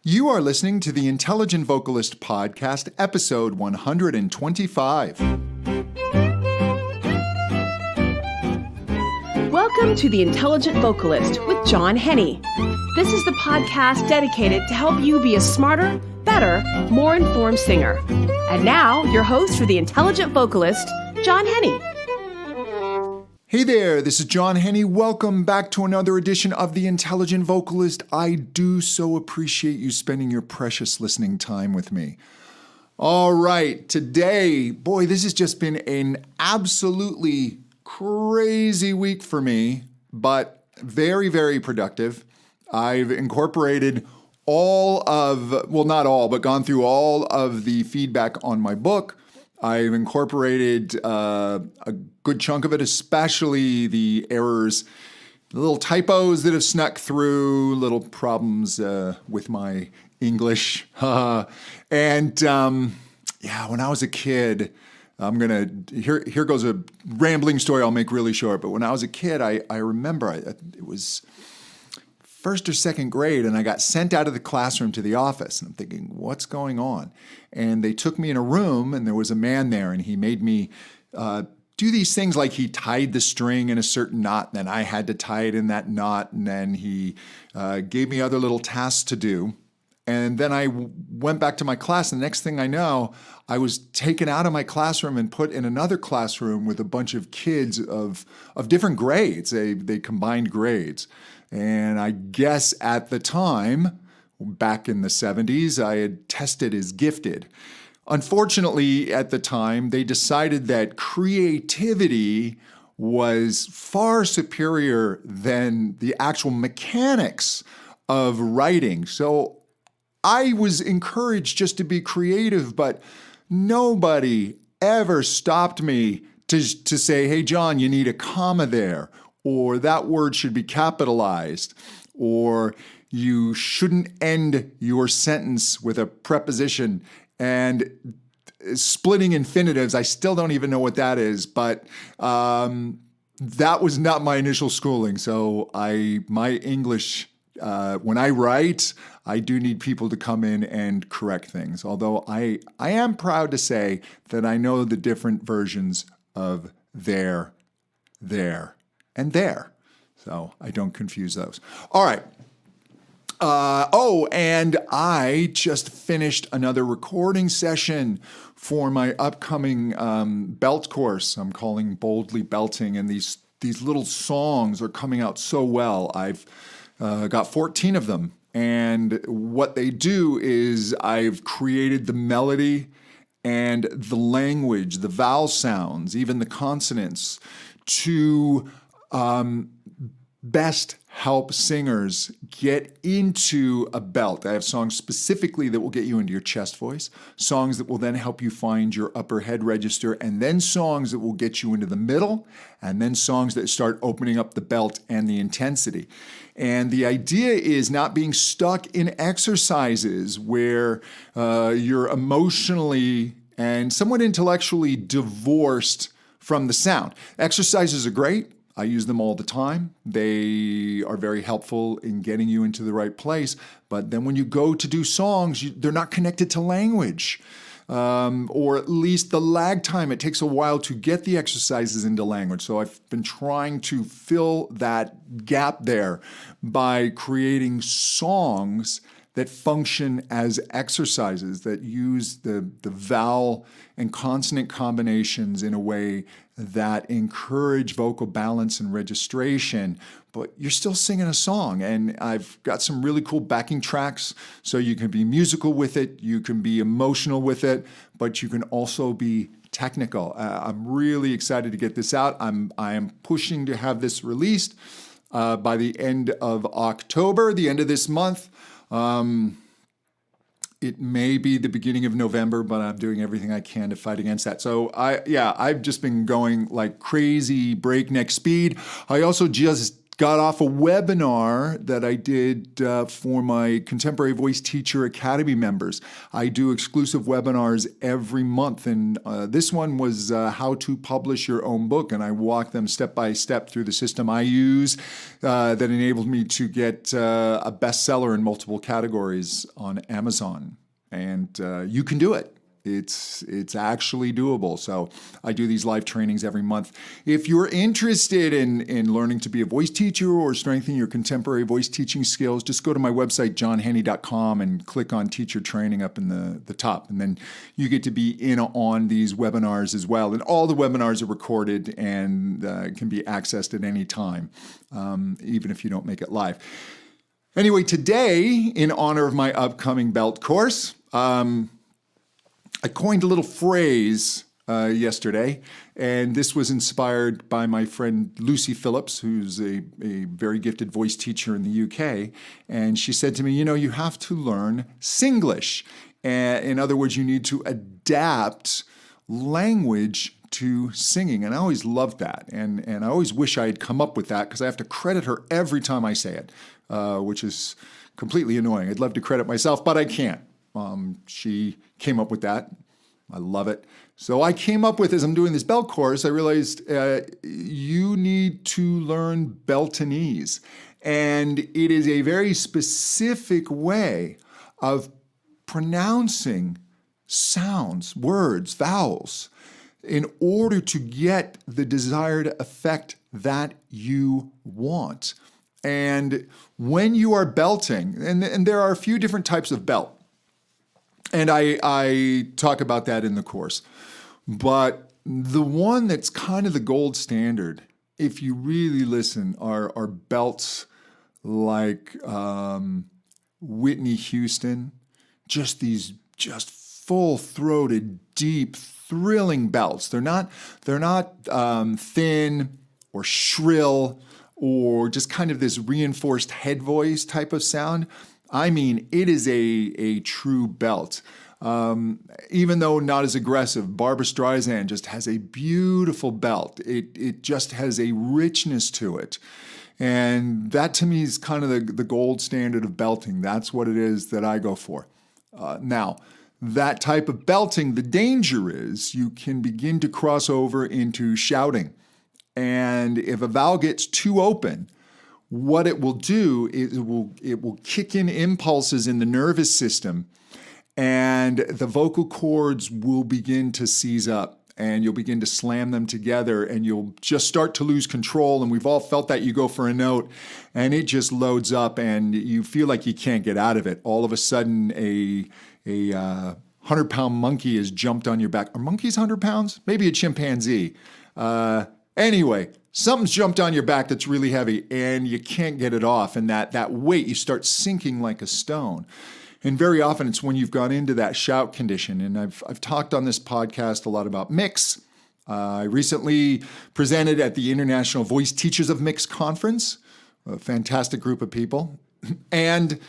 You are listening to the Intelligent Vocalist Podcast, episode 125. Welcome to the Intelligent Vocalist with John Henny. This is the podcast dedicated to help you be a smarter, better, more informed singer. And now, your host for the Intelligent Vocalist, John Henny. Hey there, this is John Henny. Welcome back to another edition of The Intelligent Vocalist. I do so appreciate you spending your precious listening time with me. All right, today, boy, this has just been an absolutely crazy week for me, but very, very productive. I've incorporated not all, but gone through all of the feedback on my book. I've incorporated a good chunk of it, especially the errors, the little typos that have snuck through, little problems with my English. When I was a kid, here goes a rambling story I'll make really short. But when I was a kid, I remember it was first or second grade, and I got sent out of the classroom to the office. And I'm thinking, what's going on? And they took me in a room, and there was a man there, and he made me do these things like he tied the string in a certain knot, and then I had to tie it in that knot, and then he gave me other little tasks to do. And then I went back to my class, and the next thing I know, I was taken out of my classroom and put in another classroom with a bunch of kids of different grades. They combined grades. And I guess at the time, back in the 70s, I had tested as gifted. Unfortunately, at the time, they decided that creativity was far superior than the actual mechanics of writing. So I was encouraged just to be creative, but nobody ever stopped me to say, hey, John, you need a comma there, or that word should be capitalized, or you shouldn't end your sentence with a preposition. And splitting infinitives, I still don't even know what that is, but that was not my initial schooling. So my English, when I write, I do need people to come in and correct things. Although I am proud to say that I know the different versions of there, and there. So I don't confuse those. All right. And I just finished another recording session for my upcoming belt course. I'm calling Boldly Belting, and these little songs are coming out so well. I've got 14 of them. And what they do is I've created the melody and the language, the vowel sounds, even the consonants, to best help singers get into a belt. I have songs specifically that will get you into your chest voice, songs that will then help you find your upper head register, and then songs that will get you into the middle, and then songs that start opening up the belt and the intensity. And the idea is not being stuck in exercises where you're emotionally and somewhat intellectually divorced from the sound. Exercises are great. I use them all the time. They are very helpful in getting you into the right place. But then when you go to do songs, they're not connected to language, or at least the lag time. It takes a while to get the exercises into language. So I've been trying to fill that gap there by creating songs that function as exercises, that use the vowel and consonant combinations in a way that encourage vocal balance and registration, but you're still singing a song. And I've got some really cool backing tracks, so you can be musical with it, you can be emotional with it, but you can also be technical. I'm really excited to get this out. I am pushing to have this released by the end of October, the end of this month. It may be the beginning of November, but I'm doing everything I can to fight against that. So I've just been going like crazy breakneck speed. I also just got off a webinar that I did for my Contemporary Voice Teacher Academy members. I do exclusive webinars every month, and this one was how to publish your own book, and I walk them step by step through the system I use that enabled me to get a bestseller in multiple categories on Amazon. And you can do it. It's actually doable. So I do these live trainings every month. If you're interested in learning to be a voice teacher or strengthening your contemporary voice teaching skills, just go to my website, johnhenny.com, and click on teacher training up in the top. And then you get to be in on these webinars as well. And all the webinars are recorded and can be accessed at any time, even if you don't make it live. Anyway, today, in honor of my upcoming BELT course, I coined a little phrase yesterday, and this was inspired by my friend Lucy Phillips, who's a very gifted voice teacher in the UK. And she said to me, you have to learn Singlish. In other words, you need to adapt language to singing. And I always loved that. And I always wish I had come up with that because I have to credit her every time I say it, which is completely annoying. I'd love to credit myself, but I can't. She came up with that. I love it. So I came up with, as I'm doing this BELT course, I realized you need to learn BELTinese. And it is a very specific way of pronouncing sounds, words, vowels, in order to get the desired effect that you want. And when you are belting, and there are a few different types of belt, and I talk about that in the course. But the one that's kind of the gold standard, if you really listen, are belts like Whitney Houston, just these full-throated, deep, thrilling belts. They're not thin or shrill or just kind of this reinforced head voice type of sound. I mean, it is a true belt. Even though not as aggressive, Barbra Streisand just has a beautiful belt. It just has a richness to it. And that to me is kind of the gold standard of belting. That's what it is that I go for. Now, that type of belting, the danger is you can begin to cross over into shouting. And if a vowel gets too open, what it will do is it will kick in impulses in the nervous system, and the vocal cords will begin to seize up, and you'll begin to slam them together, and you'll just start to lose control. And we've all felt that. You go for a note, and it just loads up, and you feel like you can't get out of it. All of a sudden, a 100-pound monkey has jumped on your back. Are monkeys 100 pounds? Maybe a chimpanzee. Anyway, something's jumped on your back that's really heavy and you can't get it off. And that weight, you start sinking like a stone. And very often it's when you've gone into that shout condition. And I've talked on this podcast a lot about mix. I recently presented at the International Voice Teachers of Mix Conference, a fantastic group of people. And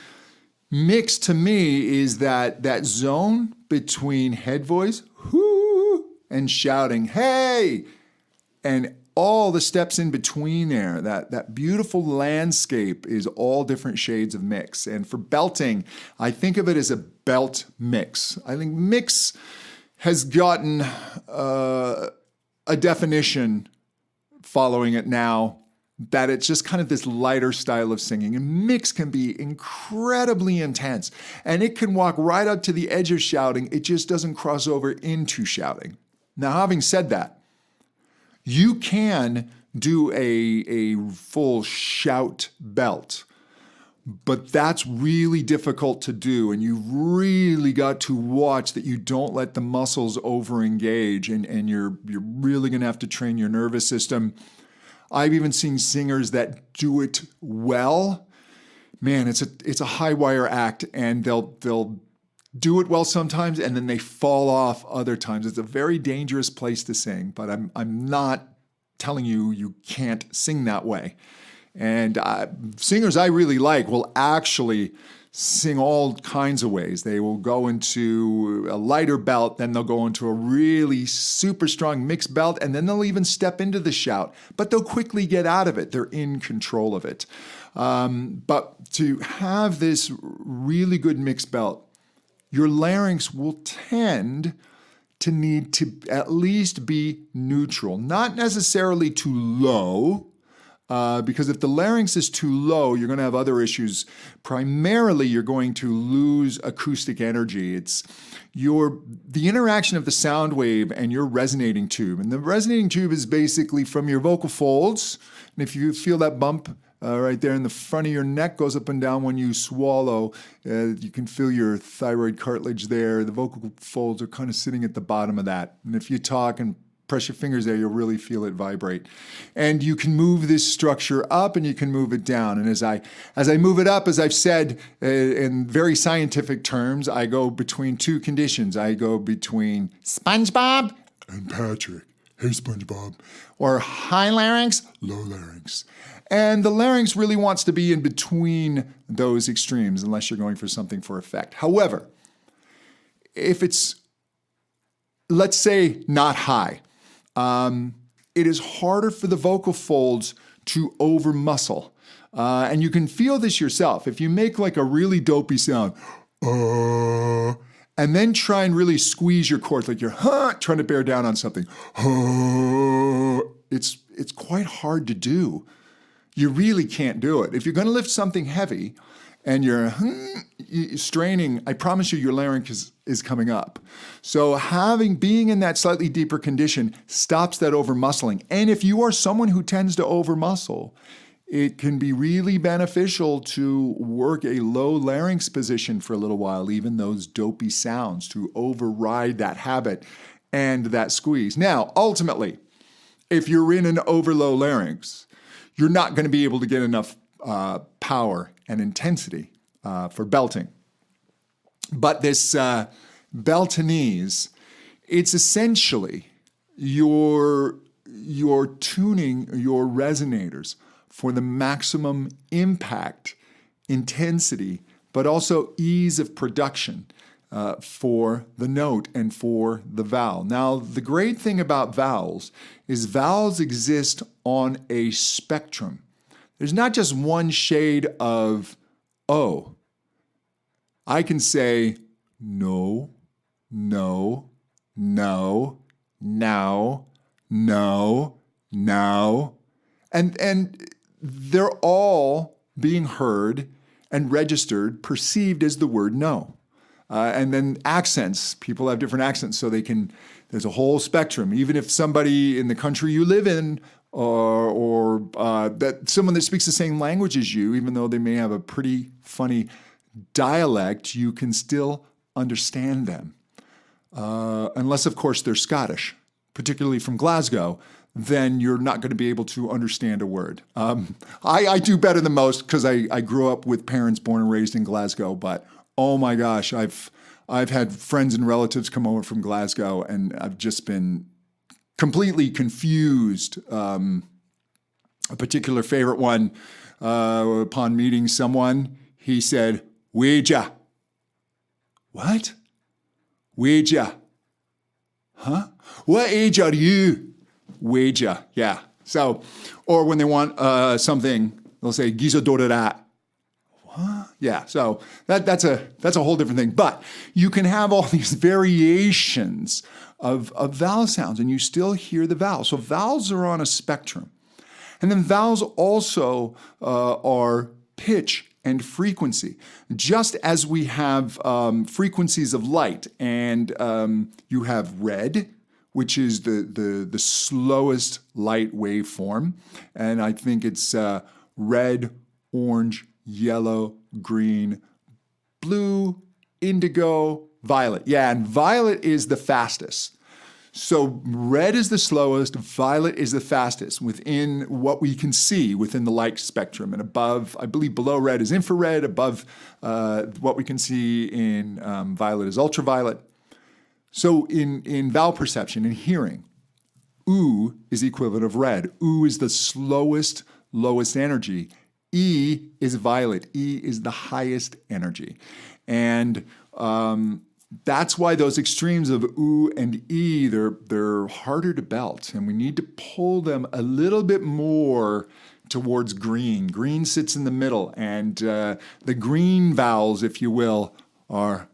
mix to me is that zone between head voice, whoo, and shouting, hey, and all the steps in between there, that beautiful landscape is all different shades of mix. And for belting, I think of it as a belt mix. I think mix has gotten a definition following it now that it's just kind of this lighter style of singing. And mix can be incredibly intense. And it can walk right up to the edge of shouting. It just doesn't cross over into shouting. Now, having said that, you can do a full shout belt, but that's really difficult to do. And you've really got to watch that you don't let the muscles over-engage, and you're really going to have to train your nervous system. I've even seen singers that do it well. Man, it's a high wire act, and they'll do it well sometimes, and then they fall off other times. It's a very dangerous place to sing, but I'm not telling you can't sing that way. And singers I really like will actually sing all kinds of ways. They will go into a lighter belt, then they'll go into a really super strong mixed belt, and then they'll even step into the shout, but they'll quickly get out of it. They're in control of it. But to have this really good mixed belt, your larynx will tend to need to at least be neutral, not necessarily too low, because if the larynx is too low, you're going to have other issues. Primarily, you're going to lose acoustic energy. It's the interaction of the sound wave and your resonating tube. And the resonating tube is basically from your vocal folds. And if you feel that bump right there in the front of your neck goes up and down when you swallow, you can feel your thyroid cartilage there. The vocal folds are kind of sitting at the bottom of that. And if you talk and press your fingers there, you'll really feel it vibrate. And you can move this structure up and you can move it down. And as I move it up, as I've said in very scientific terms, I go between two conditions. I go between SpongeBob and Patrick. Hey, SpongeBob. Or high larynx, low larynx. And the larynx really wants to be in between those extremes unless you're going for something for effect. However, if it's, let's say, not high, it is harder for the vocal folds to over muscle. And you can feel this yourself. If you make like a really dopey sound, and then try and really squeeze your chords, like you're trying to bear down on something, it's quite hard to do. You really can't do it. If you're going to lift something heavy and you're straining, I promise you your larynx is coming up. So being in that slightly deeper condition stops that over muscling. And if you are someone who tends to over muscle, it can be really beneficial to work a low larynx position for a little while, even those dopey sounds, to override that habit and that squeeze. Now, ultimately, if you're in an over low larynx, you're not going to be able to get enough power and intensity for belting. But this BELTinese, it's essentially you're tuning your resonators for the maximum impact, intensity, but also ease of production for the note and for the vowel. Now, the great thing about vowels is vowels exist on a spectrum. There's not just one shade of O. I can say no, no, no, now, no, now, and they're all being heard and registered, perceived as the word no. And then accents, people have different accents, so there's a whole spectrum. Even if somebody in the country you live in or that someone that speaks the same language as you, even though they may have a pretty funny dialect, you can still understand them. Unless, of course, they're Scottish, particularly from Glasgow, then you're not going to be able to understand a word. I do better than most because I grew up with parents born and raised in Glasgow, but oh my gosh, I've had friends and relatives come over from Glasgow, and I've just been completely confused. A particular favorite one, upon meeting someone, he said, "Weja." What? Weja. Huh? What age are you? Weja. Yeah. So, or when they want something, they'll say, "Gizo dorara." What? Yeah. So that's a whole different thing. But you can have all these variations of vowel sounds, and you still hear the vowels. So vowels are on a spectrum. And then vowels also are pitch and frequency. Just as we have frequencies of light, and you have red, which is the slowest light waveform. And I think it's red, orange, yellow, green, blue, indigo, violet. Yeah, and violet is the fastest. So red is the slowest, violet is the fastest within what we can see within the light spectrum. And above, I believe below red is infrared, above what we can see in violet is ultraviolet. So in vowel perception, in hearing, oo is the equivalent of red. Oo is the slowest, lowest energy. E is violet. E is the highest energy. And that's why those extremes of oo and e, they're harder to belt. And we need to pull them a little bit more towards green. Green sits in the middle. And the green vowels, if you will, are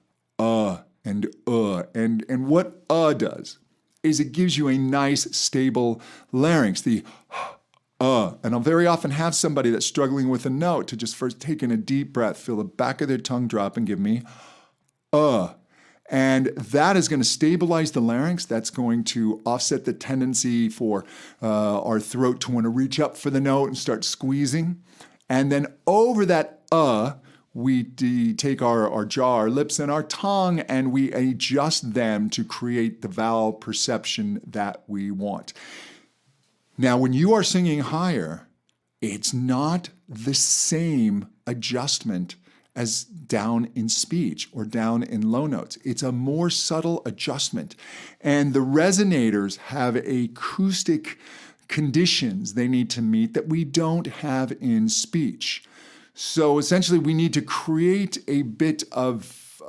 and And what does is it gives you a nice, stable larynx. The and I'll very often have somebody that's struggling with a note to just first take in a deep breath, feel the back of their tongue drop and give me And that is going to stabilize the larynx. That's going to offset the tendency for our throat to want to reach up for the note and start squeezing. And then over that we take our jaw, our lips, and our tongue, and we adjust them to create the vowel perception that we want. Now, when you are singing higher, it's not the same adjustment as down in speech or down in low notes. It's a more subtle adjustment. And the resonators have acoustic conditions they need to meet that we don't have in speech. So essentially, we need to create a bit of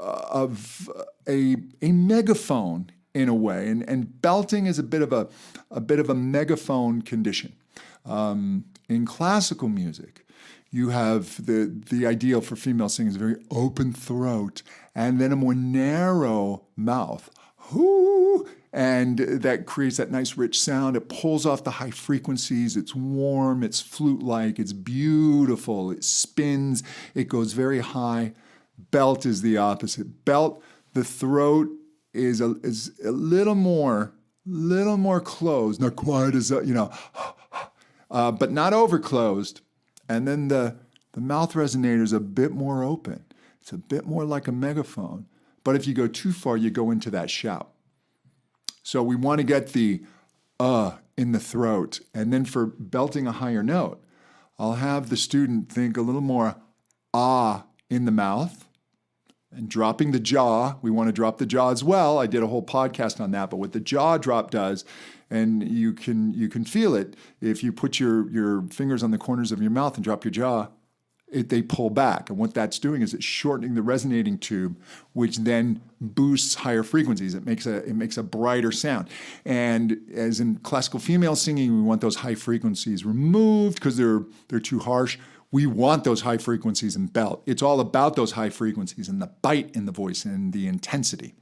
a megaphone in a way, and belting is a bit of a megaphone condition. In classical music, you have the ideal for female singing is a very open throat and then a more narrow mouth. Hoo! And that creates that nice rich sound. It pulls off the high frequencies. It's warm, it's flute-like, it's beautiful, it spins, it goes very high. Belt is the opposite. Belt, the throat is a little more closed, not quite as, but not over closed. And then the mouth resonator is a bit more open. It's a bit more like a megaphone. But if you go too far, you go into that shout. So we want to get the in the throat. And then for belting a higher note, I'll have the student think a little more in the mouth and dropping the jaw. We want to drop the jaw as well. I did a whole podcast on that. But what the jaw drop does, and you can feel it, if you put your fingers on the corners of your mouth and drop your jaw, they pull back. And what that's doing is it's shortening the resonating tube, which then boosts higher frequencies. It makes a brighter sound. And as in classical female singing, we want those high frequencies removed because they're too harsh. We want those high frequencies in belt. It's all about those high frequencies and the bite in the voice and the intensity.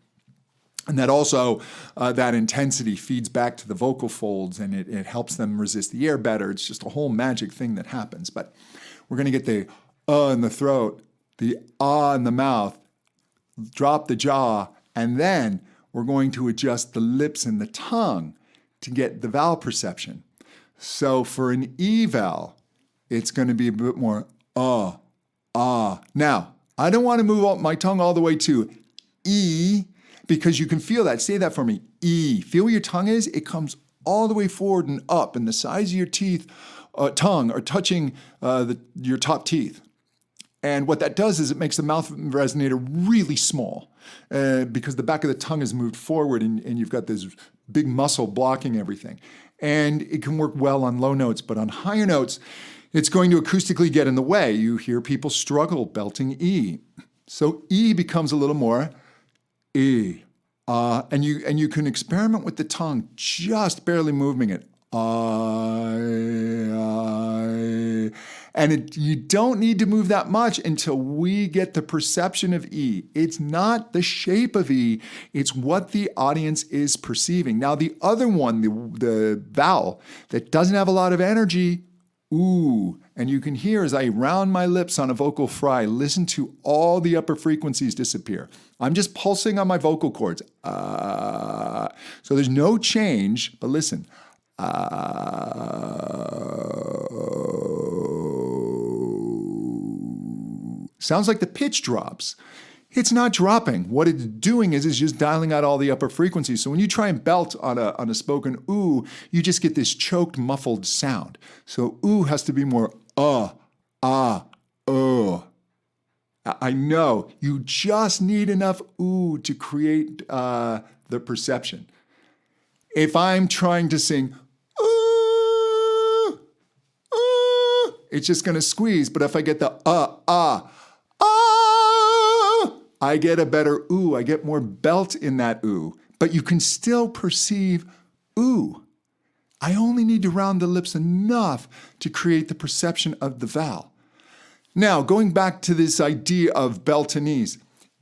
And that also, that intensity feeds back to the vocal folds and it helps them resist the air better. It's just a whole magic thing that happens. But we're going to get the in the throat, the in the mouth, drop the jaw, and then we're going to adjust the lips and the tongue to get the vowel perception. So for an E vowel, it's going to be a bit more Now, I don't want to move my tongue all the way to E because you can feel that. Say that for me. E. Feel where your tongue is? It comes all the way forward and up, and the sides of your tongue are touching your top teeth. And what that does is it makes the mouth resonator really small because the back of the tongue is moved forward and you've got this big muscle blocking everything. And it can work well on low notes, but on higher notes, it's going to acoustically get in the way. You hear people struggle belting E. So E becomes a little more E. And you can experiment with the tongue, just barely moving it. And you don't need to move that much until we get the perception of E. It's not the shape of E, it's what the audience is perceiving. Now, the other one, the vowel that doesn't have a lot of energy, ooh. And you can hear as I round my lips on a vocal fry, listen to all the upper frequencies disappear. I'm just pulsing on my vocal cords. So there's no change, but listen. Sounds like the pitch drops. It's not dropping. What it's doing is just dialing out all the upper frequencies. So when you try and belt on a spoken ooh, you just get this choked, muffled sound. So ooh has to be more I know. You just need enough ooh to create the perception. If I'm trying to sing it's just going to squeeze. But if I get the I get a better ooh. I get more belt in that ooh. But you can still perceive ooh. I only need to round the lips enough to create the perception of the vowel. Now, going back to this idea of BELTinese,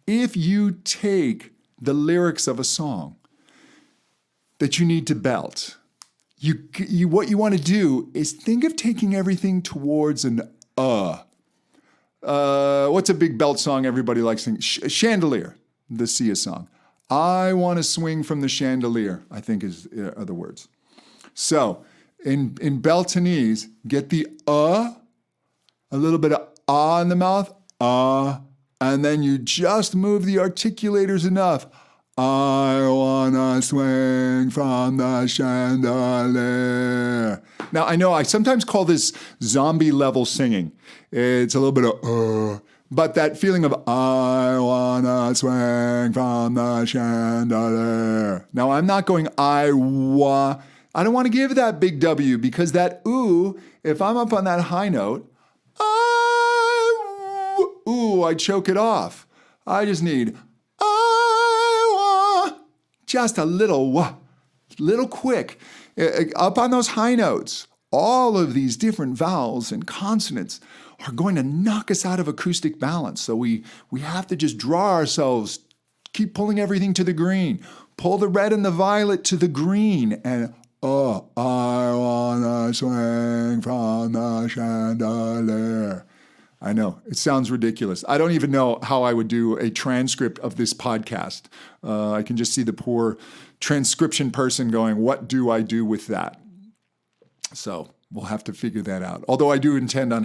if you take the lyrics of a song that you need to belt, what you want to do is think of taking everything towards an what's a big belt song everybody likes singing? Chandelier, the Sia song. I want to swing from the chandelier, I think are the words. So in BELTinese, get the a little bit of in the mouth, and then you just move the articulators enough. I wanna swing from the chandelier. Now, I know I sometimes call this zombie level singing. It's a little bit of but that feeling of I wanna swing from the chandelier. Now, I'm not going I don't want to give that big W because that ooh, if I'm up on that high note, I choke it off. I just need just a little quick. Up on those high notes, all of these different vowels and consonants are going to knock us out of acoustic balance. So we have to just draw ourselves, keep pulling everything to the green. Pull the red and the violet to the green. And I wanna swing from the chandelier. I know, it sounds ridiculous. I don't even know how I would do a transcript of this podcast. I can just see the poor transcription person going, what do I do with that? So we'll have to figure that out. Although I do intend on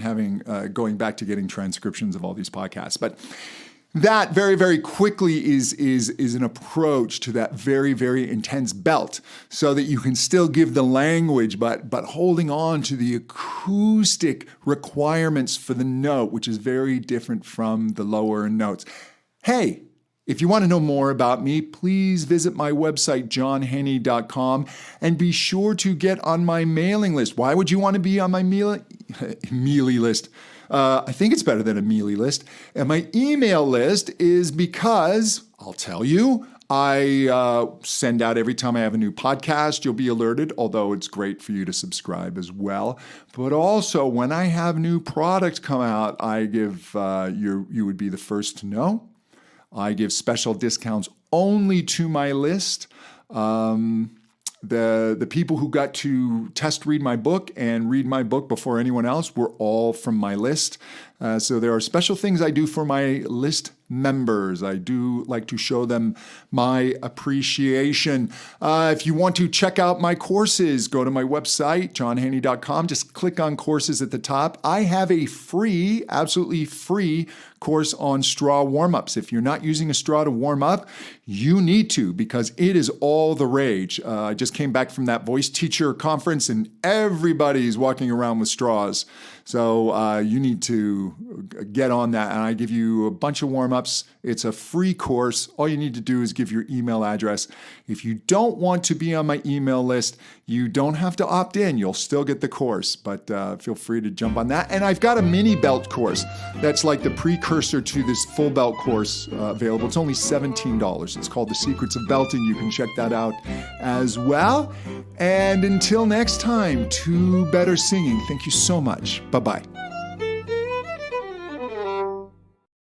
going back to getting transcriptions of all these podcasts. But that very, very quickly is an approach to that very, very intense belt so that you can still give the language, but holding on to the acoustic requirements for the note, which is very different from the lower notes. Hey, if you want to know more about me, please visit my website, johnhenny.com, and be sure to get on my mailing list. Why would you want to be on my mailing list? I think it's better than a mealy list. And my email list is because, I'll tell you, I send out every time I have a new podcast. You'll be alerted, although it's great for you to subscribe as well. But also, when I have new products come out, I give, you would be the first to know. I give special discounts only to my list. The people who got to test read my book and read my book before anyone else were all from my list. So there are special things I do for my list members. I do like to show them my appreciation. If you want to check out my courses, go to my website, johnhenny.com. Just click on courses at the top. I have a free, absolutely free course on straw warm-ups. If you're not using a straw to warm up, you need to because it is all the rage. I just came back from that voice teacher conference and everybody's walking around with straws. So you need to get on that. And I give you a bunch of warm-ups. It's a free course. All you need to do is give your email address. If you don't want to be on my email list, you don't have to opt in. You'll still get the course, but feel free to jump on that. And I've got a mini belt course that's like the precursor to this full belt course available. It's only $17. It's called The Secrets of Belting. You can check that out as well. And until next time, to better singing. Thank you so much. Bye-bye.